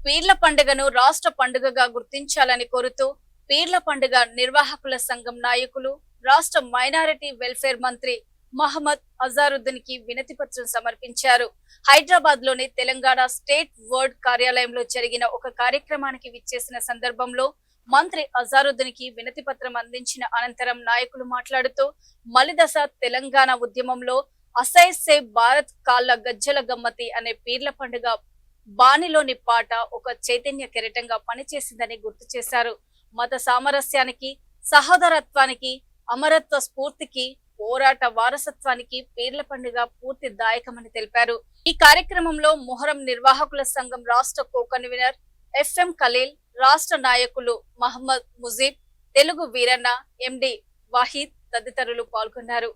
పీర్ల పండుగను రాష్ట్ర పండుగగా గుర్తించాలని కోరుతూ పీర్ల పండుగ నిర్వాహకుల సంఘం నాయకులు రాష్ట్ర మైనారిటీ వెల్ఫేర్ మంత్రి మహమ్మద్ అజారుద్దీన్ కి వినతి పత్రం సమర్పించారు. హైదరాబాద్ లోని తెలంగాణ స్టేట్ వర్డ్ కార్యాలయంలో జరిగిన ఒక కార్యక్రమానికి విచ్చేసిన సందర్భంలో మంత్రి అజారుద్దీన్ కి వినతి పత్రం అందించిన అనంతరం నాయకులు మాట్లాడుతూ మలిదశ తెలంగాణ ఉద్యమంలో అసైసే భారత్ కాళ్ళ గజ్జల గమ్మతి అనే పీర్ల పండుగ బాణిలోని పాట ఒక చైతన్య కెరటంగా పనిచేసిందని గుర్తు చేశారు. మత సామరస్యానికి, సహోదరత్వానికి, అమరత్వ స్ఫూర్తికి, పోరాట వారసత్వానికి పీర్ల పండుగ పూర్తి దాయకమని తెలిపారు. ఈ కార్యక్రమంలో మొహరం నిర్వాహకుల సంఘం రాష్ట్ర కో కన్వీనర్ ఎఫ్ఎం ఖలీల్, రాష్ట్ర నాయకులు మహమ్మద్ ముజీబ్, తెలుగు వీరన్న, ఎండి వాహిద్ తదితరులు పాల్గొన్నారు.